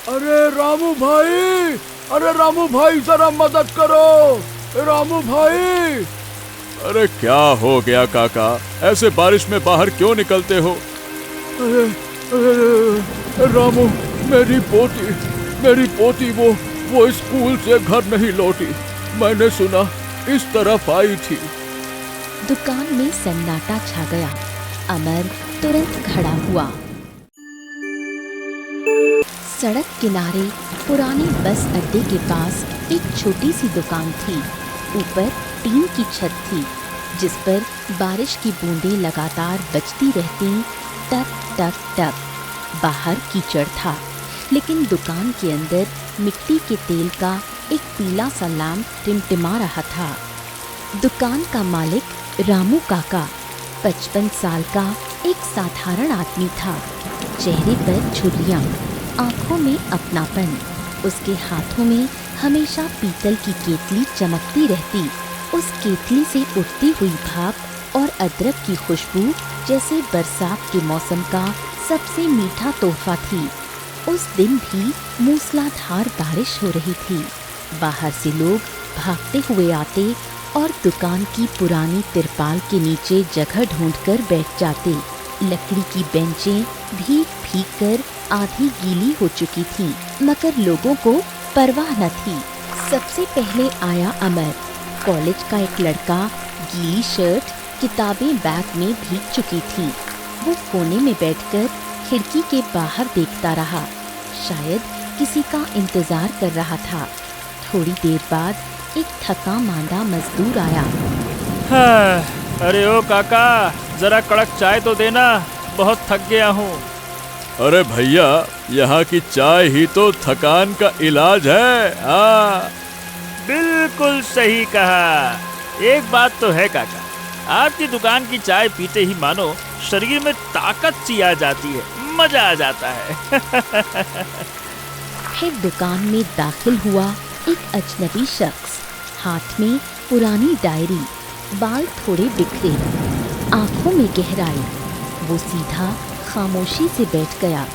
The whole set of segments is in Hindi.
अरे रामू भाई, अरे रामू भाई जरा मदद करो, रामू भाई। अरे क्या हो गया काका, ऐसे बारिश में बाहर क्यों निकलते हो? अरे, अरे रामू, मेरी पोती वो स्कूल से घर नहीं लौटी। मैंने सुना इस तरफ आई थी। दुकान में सन्नाटा छा गया। अमर तुरंत खड़ा हुआ। सड़क किनारे पुराने बस अड्डे के पास एक छोटी सी दुकान थी। ऊपर टीन की छत थी जिस पर बारिश की बूंदें लगातार बजती रहती, टप टप टप। बाहर कीचड़ था, लेकिन दुकान के अंदर मिट्टी के तेल का एक पीला सा लैंप टिमटिमा रहा था। दुकान का मालिक रामू काका 55 साल का एक साधारण आदमी था। चेहरे पर झुर्रियां, आंखों में अपनापन। उसके हाथों में हमेशा पीतल की केतली चमकती रहती। उस केतली से उठती हुई भाप और अदरक की खुशबू जैसे बरसात के मौसम का सबसे मीठा तोहफा थी। उस दिन भी मूसलाधार बारिश हो रही थी। बाहर से लोग भागते हुए आते और दुकान की पुरानी तिरपाल के नीचे जगह ढूंढकर बैठ जाते। लकड़ी की बेंचें भीग भीग कर आधी गीली हो चुकी थीं, मगर लोगों को परवाह न थी। सबसे पहले आया अमर, कॉलेज का एक लड़का। गीली शर्ट, किताबें बैग में भीग चुकी थीं। वो कोने में बैठकर खिड़की के बाहर देखता रहा, शायद किसी का इंतजार कर रहा था। थोड़ी देर बाद एक थका मांदा मजदूर आया। हाँ, अरे ओ काका, जरा कड़क चाय तो देना, बहुत थक गया हूँ। अरे भैया, यहाँ की चाय ही तो थकान का इलाज है। बिल्कुल सही कहा। एक बात तो है काका, आपकी दुकान की चाय पीते ही मानो शरीर में ताकत सी आ जाती है, मजा आ जाता है। फिर दुकान में दाखिल हुआ एक अजनबी शख्स। हाथ में पुरानी डायरी, बाल थोड़े बिखरे, आंखों में गहराई। वो सीधा खामोशी से बैठ गया।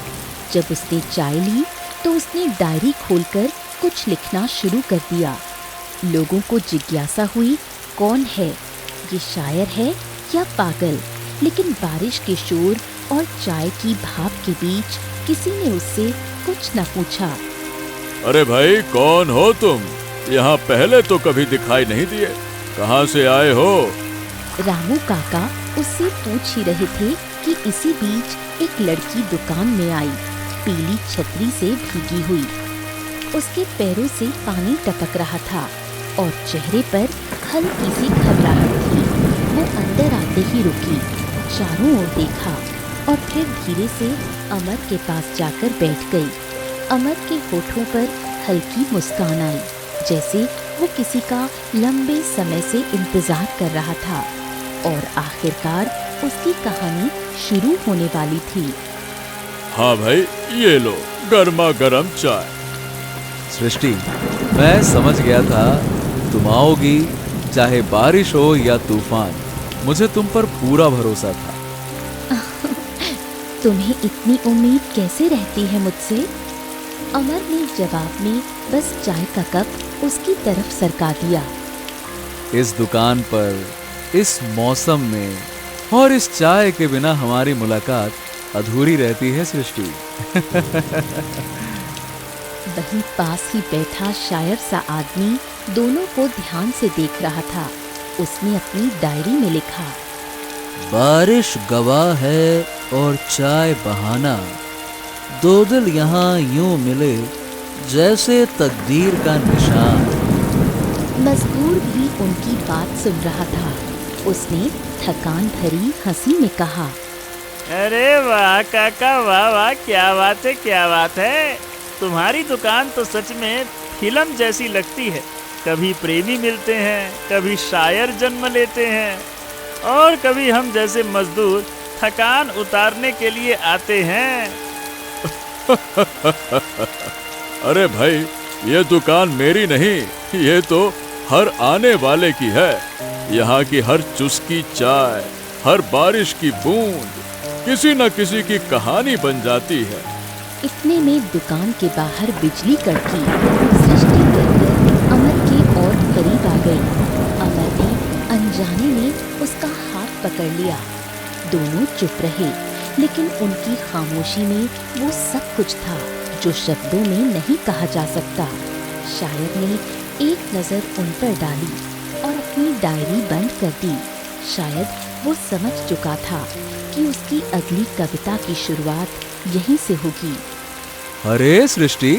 जब उसने चाय ली तो उसने डायरी खोलकर कुछ लिखना शुरू कर दिया। लोगों को जिज्ञासा हुई, कौन है ये, शायर है या पागल? लेकिन बारिश के शोर और चाय की भाप के बीच किसी ने उससे कुछ न पूछा। अरे भाई, कौन हो तुम? यहाँ पहले तो कभी दिखाई नहीं दिए, कहाँ से आए हो? रामू काका उससे पूछ ही रहे थे कि इसी बीच एक लड़की दुकान में आई, पीली छतरी से भीगी हुई। उसके पैरों से पानी टपक रहा था और चेहरे पर हल्की सी घबराहट थी। वो अंदर आते ही रुकी, चारों ओर देखा और फिर धीरे से अमर के पास जाकर बैठ गई। अमर के होठों पर हल्की मुस्कान आई, जैसे वो किसी का लंबे समय से इंतजार कर रहा था और आखिरकार उसकी कहानी शुरू होने वाली थी। हाँ भाई, ये लो गर्मा गर्म चाय। सृष्टि, मैं समझ गया था तुम आओगी, चाहे बारिश हो या तूफान। मुझे तुम पर पूरा भरोसा था। तुम्हें इतनी उम्मीद कैसे रहती है मुझसे? अमर ने जवाब में बस चाय का कप उसकी तरफ सरका दिया। इस दुकान पर, इस मौसम में और इस चाय के बिना हमारी मुलाकात अधूरी रहती है सृष्टि। वहीं पास ही बैठा शायर सा आदमी दोनों को ध्यान से देख रहा था। उसने अपनी डायरी में लिखा, बारिश गवाह है और चाय बहाना, दो दिल यहाँ यूं मिले जैसे तकदीर का निशान। मजदूर भी उनकी बात सुन रहा था। उसने थकान भरी हंसी में कहा, अरे वाह काका, वाह वाह, क्या बात है, क्या बात है। तुम्हारी दुकान तो सच में फिल्म जैसी लगती है। कभी प्रेमी मिलते हैं, कभी शायर जन्म लेते हैं और कभी हम जैसे मजदूर थकान उतारने के लिए आते हैं। अरे भाई, ये दुकान मेरी नहीं, ये तो हर आने वाले की है। यहाँ की हर चुस्की चाय, हर बारिश की बूंद किसी न किसी की कहानी बन जाती है। इतने में दुकान के बाहर बिजली कड़की। सृष्टि डरकर अमर के और करीब आ गई। अमर ने अनजाने में उसका हाथ पकड़ लिया। दोनों चुप रहे, लेकिन उनकी खामोशी में वो सब कुछ था जो शब्दों में नहीं कहा जा सकता। शायर ने एक नज़र उन पर डाली और अपनी डायरी बंद कर दी। शायद वो समझ चुका था कि उसकी अगली कविता की शुरुआत यहीं से होगी। अरे सृष्टि,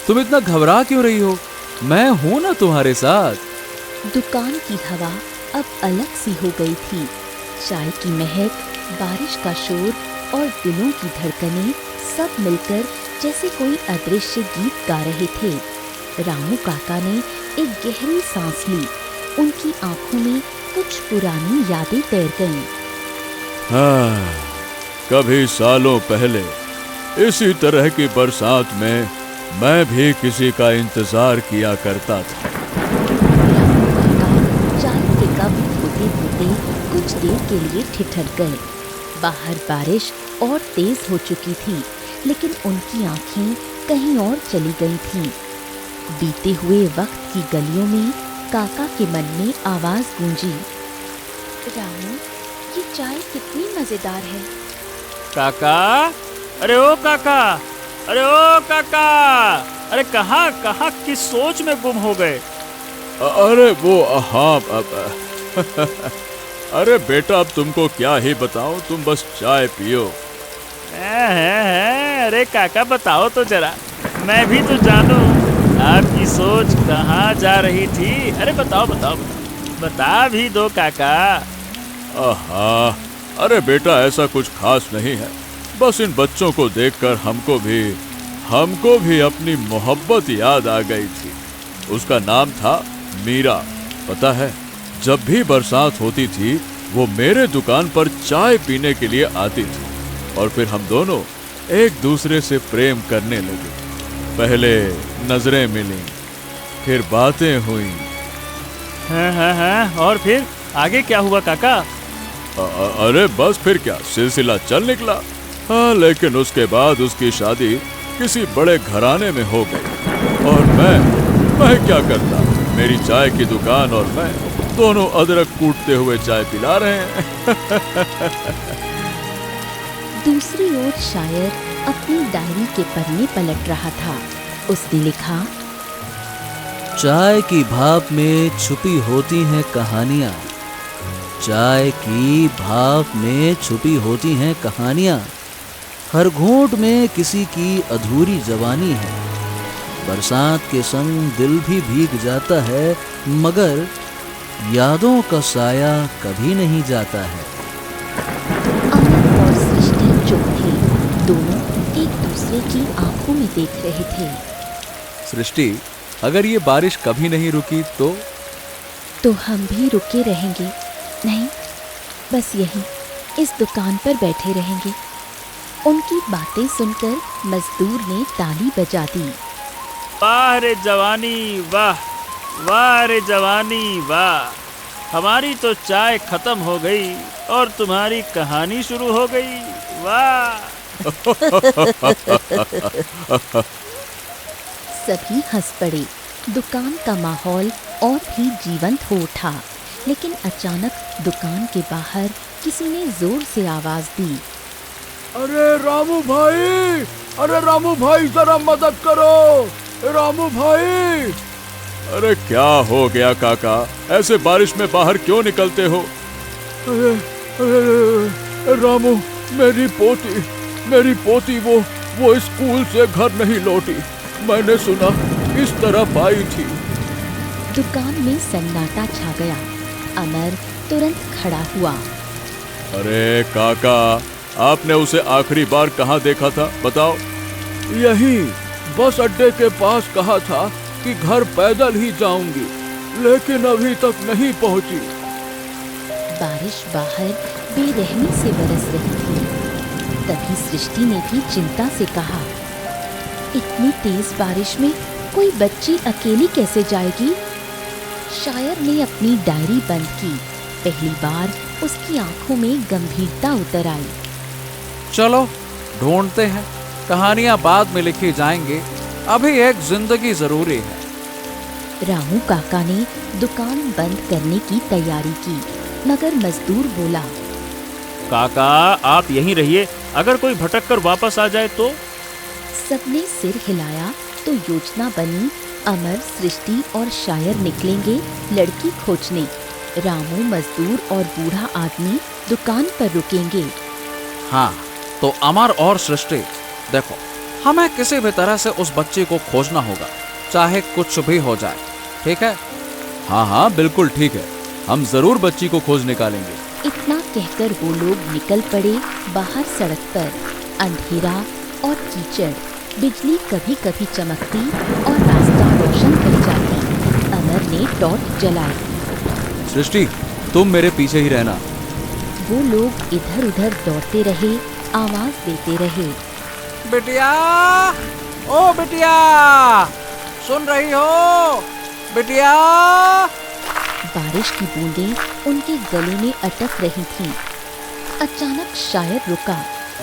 तुम इतना घबरा क्यों रही हो? मैं हूं ना तुम्हारे साथ। दुकान की हवा अब अलग सी हो गई थी। चाय की महक, बारिश का शोर और दिलों की धड़कनें सब मिलकर जैसे कोई अदृश्य गीत गा रहे थे। रामू काका ने एक गहरी सांस ली। उनकी आंखों में कुछ पुरानी यादें तैर गईं। हाँ, कभी सालों पहले इसी तरह की बरसात में मैं भी किसी का इंतजार किया करता था। रामू काका चाय के कप धोते धोते कुछ देर के लिए ठिठक गए। बाहर बारिश और तेज हो चुकी थी, लेकिन उनकी आंखें कहीं और चली गई थीं। बीते हुए वक्त की गलियों में काका के मन में आवाज गूंजी, रामू, ये चाय कितनी मजेदार है। काका, अरे ओ काका, अरे ओ काका, अरे कहाँ कहाँ किस सोच में गुम हो गए? अरे वो हाँ अरे बेटा, अब तुमको क्या ही बताऊं, तुम बस चाय पियो। अरे काका बताओ तो जरा, मैं भी तो जानूं आपकी सोच कहाँ जा रही थी। अरे बताओ बताओ, बता भी दो काका। आहा, अरे बेटा ऐसा कुछ खास नहीं है, बस इन बच्चों को देखकर हमको भी अपनी मोहब्बत याद आ गई थी। उसका नाम था मीरा। पता है, जब भी बरसात होती थी वो मेरे दुकान पर चाय पीने के लिए आती थी और फिर हम दोनों एक दूसरे से प्रेम करने लगे। पहले नजरें मिली, फिर बातें हुई। हाँ, और फिर आगे क्या हुआ काका? अरे बस फिर क्या, सिलसिला चल निकला। हाँ, लेकिन उसके बाद उसकी शादी किसी बड़े घराने में हो गई और मैं क्या करता, मेरी चाय की दुकान और मैं दोनों अदरक कूटते हुए चाय पिला रहे हैं। दूसरी ओर शायर अपनी डायरी के पन्ने पलट रहा था। उसने लिखा, चाय की भाप में छुपी होती हैं कहानियाँ। चाय की भाप में छुपी होती हैं कहानियाँ। हर घूंट में किसी की अधूरी जवानी है। बरसात के संग दिल भी भीग जाता है, मगर यादों का साया कभी नहीं जाता है। अमर और सृष्टि चुप थे। दोनों एक दूसरे की आंखों में देख रहे थे। सृष्टि, अगर ये बारिश कभी नहीं रुकी तो हम भी रुके रहेंगे। नहीं, बस यहीं इस दुकान पर बैठे रहेंगे। उनकी बातें सुनकर मजदूर ने ताली बजा दी। वाह रे जवानी वाह, वाह रे जवानी वाह। हमारी तो चाय खत्म हो गई और तुम्हारी कहानी शुरू हो गई। वाह। सभी हंस पड़े। दुकान का माहौल और भी जीवंत हो उठा। लेकिन अचानक दुकान के बाहर किसी ने जोर से आवाज दी, अरे रामू भाई, अरे रामू भाई, जरा मदद करो, रामू भाई। अरे क्या हो गया काका, ऐसे बारिश में बाहर क्यों निकलते हो? अरे रामू, मेरी पोती वो स्कूल से घर नहीं लौटी। मैंने सुना इस तरफ आई थी। दुकान में सन्नाटा छा गया। अमर तुरंत खड़ा हुआ। अरे काका, आपने उसे आखिरी बार कहाँ देखा था, बताओ? यही बस अड्डे के पास कहा था कि घर पैदल ही जाऊंगी, लेकिन अभी तक नहीं पहुंची। बारिश बाहर बेरहमी से बरस रही थी। तभी सृष्टि ने भी चिंता से कहा, इतनी तेज बारिश में कोई बच्ची अकेली कैसे जाएगी? शायर ने अपनी डायरी बंद की। पहली बार उसकी आंखों में गंभीरता उतर आई। चलो ढूंढते हैं। कहानियां बाद में लिखी जाएंगी, अभी एक जिंदगी जरूरी है। रामू काका ने दुकान बंद करने की तैयारी की, मगर मजदूर बोला, काका आप यहीं रहिए, अगर कोई भटक कर वापस आ जाए तो। सबने सिर हिलाया तो योजना बनी। अमर, सृष्टि और शायर निकलेंगे लड़की खोजने। रामू, मजदूर और बूढ़ा आदमी दुकान पर रुकेंगे। हाँ, तो अमर और सृष्टि, देखो, हमें किसी भी तरह से उस बच्ची को खोजना होगा, चाहे कुछ भी हो जाए, ठीक है? हाँ हाँ बिल्कुल ठीक है, हम जरूर बच्ची को खोज निकालेंगे। इतना कहकर वो लोग निकल पड़े बाहर सड़क पर। अंधेरा और कीचड़, बिजली कभी कभी चमकती और रास्ता रोशन कर जाती। अमर ने टॉर्च जलाई। सृष्टि, तुम मेरे पीछे ही रहना। वो लोग इधर उधर दौड़ते रहे, आवाज देते रहे। बिटिया, ओ बिटिया, सुन रही हो? बिटिया। बारिश की बूंदें उनके गले में अटक रही थीं। अचानक शायर रुका।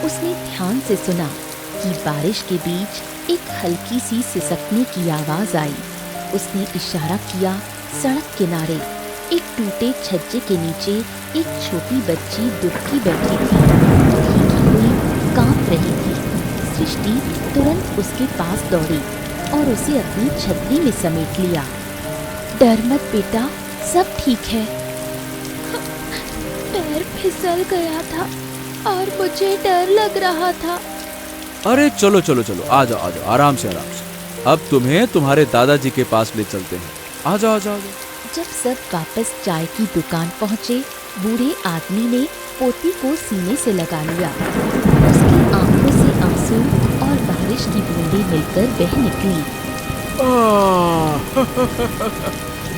उसने ध्यान से सुना कि बारिश के बीच एक हल्की सी सिसकने की आवाज आई। उसने इशारा किया। सड़क किनारे एक टूटे छज्जे के नीचे एक छोटी बच्ची दुबकी बैठी थी, भीगी हुई, कांप रही थी। सृष्टि तुरंत उसके पास दौड़ी और उसे अपनी छतरी में समेट लिया। डर मत बेटा, सब ठीक है। पैर फिसल गया था और मुझे डर लग रहा था। अरे चलो चलो चलो, आ जाओ आ जाओ, आराम से आराम से। अब तुम्हें तुम्हारे दादाजी के पास ले चलते हैं। आ जाओ आ जाओ आ जाओ। जब सब वापस चाय की दुकान पहुंचे, बूढ़े आदमी ने पोती को सीने से लगा लिया। उसकी आंखों से आंसू और बारिश की बूंदें मिलकर बह निकली।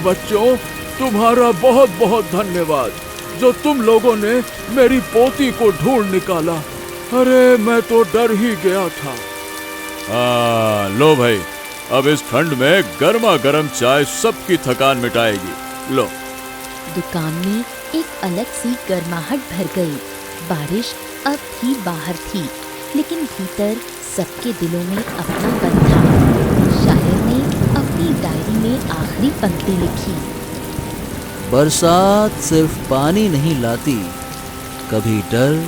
बच्चों, तुम्हारा बहुत बहुत धन्यवाद, जो तुम लोगों ने मेरी पोती को ढूंढ निकाला। अरे मैं तो डर ही गया था। लो भाई, अब इस ठंड में गर्मा गर्म चाय सबकी थकान मिटाएगी। लो। दुकान में एक अलग सी गर्माहट भर गई। बारिश अब भी बाहर थी, लेकिन भीतर सबके दिलों में अपनापन था। शायर ने अपनी डायरी में आखिरी पंक्ति लिखी। बरसात सिर्फ पानी नहीं लाती, कभी डर,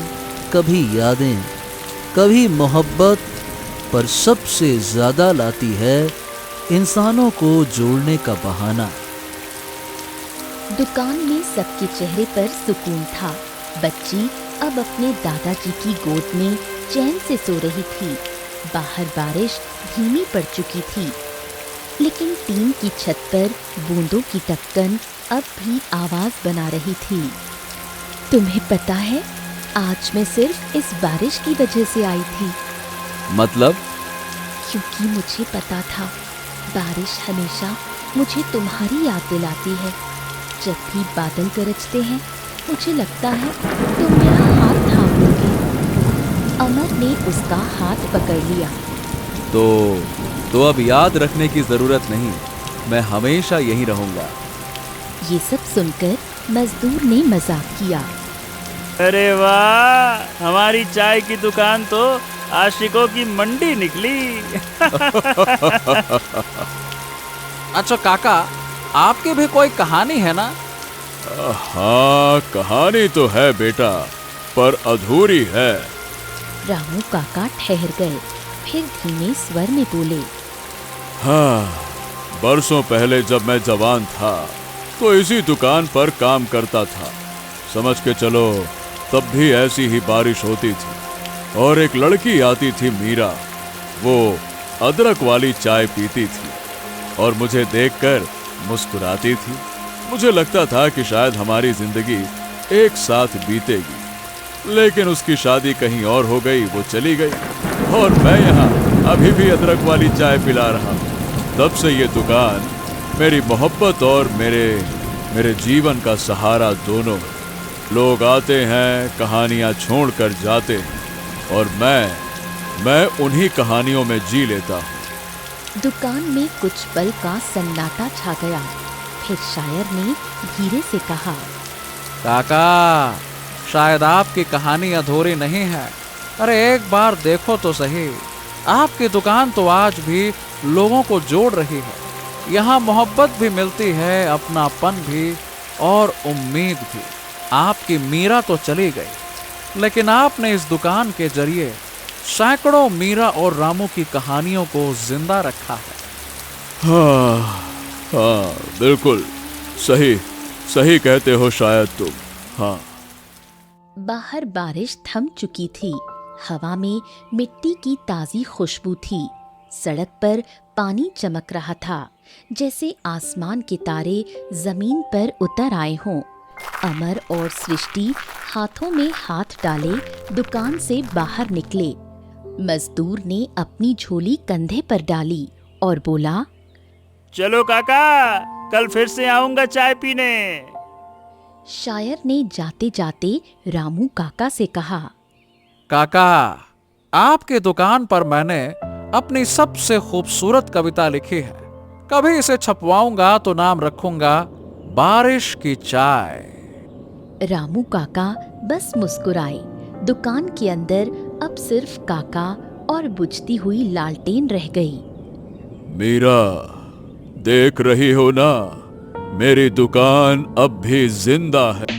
कभी यादें, कभी मोहब्बत, पर सबसे ज्यादा लाती है इंसानों को जोड़ने का बहाना। दुकान में सबके चेहरे पर सुकून था। बच्ची अब अपने दादाजी की गोद में चैन से सो रही थी। बाहर बारिश धीमी पड़ चुकी थी, लेकिन टीन की छत पर बूंदों की टपकन अब भी आवाज बना रही थी। तुम्हें पता है, आज मैं सिर्फ इस बारिश की वजह से आई थी। मतलब? क्योंकि मुझे पता था बारिश हमेशा मुझे तुम्हारी याद दिलाती है। जब भी बादल गरजते हैं, मुझे लगता है तुम मेरा हाथ थाम लोगे। अमर ने उसका हाथ पकड़ लिया। तो अब याद रखने की जरूरत नहीं, मैं हमेशा यहीं रहूंगा। ये सब सुनकर मजदूर ने मजाक किया। अरे वाह, हमारी चाय की दुकान तो आशिकों की मंडी निकली। अच्छा काका, आपकी भी कोई कहानी है ना? हाँ, कहानी तो है बेटा, पर अधूरी है। रामू काका ठहर गए, फिर धीमे स्वर में बोले। हाँ, बरसों पहले जब मैं जवान था तो इसी दुकान पर काम करता था। समझ के चलो, तब भी ऐसी ही बारिश होती थी और एक लड़की आती थी, मीरा। वो अदरक वाली चाय पीती थी और मुझे देखकर मुस्कुराती थी। मुझे लगता था कि शायद हमारी जिंदगी एक साथ बीतेगी, लेकिन उसकी शादी कहीं और हो गई, वो चली गई और मैं यहाँ अभी भी अदरक वाली चाय पिला रहा हूँ। तब से ये दुकान मेरी मोहब्बत और मेरे जीवन का सहारा दोनों है। लोग आते हैं, कहानियाँ छोड़ कर जाते हैं और मैं उन्हीं कहानियों में जी लेता हूँ। दुकान में कुछ पल का सन्नाटा छा गया। फिर शायर ने धीरे से कहा। काका, शायद आपकी कहानी अधूरी नहीं है। अरे एक बार देखो तो सही, आपकी दुकान तो आज भी लोगों को जोड़ रही है। यहाँ मोहब्बत भी मिलती है, अपनापन भी और उम्मीद भी। आपकी मीरा तो चली गई, लेकिन आपने इस दुकान के जरिए सैकड़ों मीरा और रामू की कहानियों को जिंदा रखा है। हाँ हाँ, बिल्कुल सही सही कहते हो शायद तुम। हाँ। बाहर बारिश थम चुकी थी। हवा में मिट्टी की ताजी खुशबू थी। सड़क पर पानी चमक रहा था, जैसे आसमान के तारे जमीन पर उतर आए हों। अमर और सृष्टि हाथों में हाथ डाले दुकान से बाहर निकले। मजदूर ने अपनी झोली कंधे पर डाली और बोला, चलो काका, कल फिर से आऊंगा चाय पीने। शायर ने जाते जाते रामू काका से कहा, काका, आपकी दुकान पर मैंने अपनी सबसे खूबसूरत कविता लिखी है। कभी इसे छपवाऊंगा तो नाम रखूंगा बारिश की चाय। रामू काका बस मुस्कुराए। दुकान के अंदर अब सिर्फ काका और बुझती हुई लालटेन रह गई। मीरा, देख रही हो ना, मेरी दुकान अब भी जिंदा है।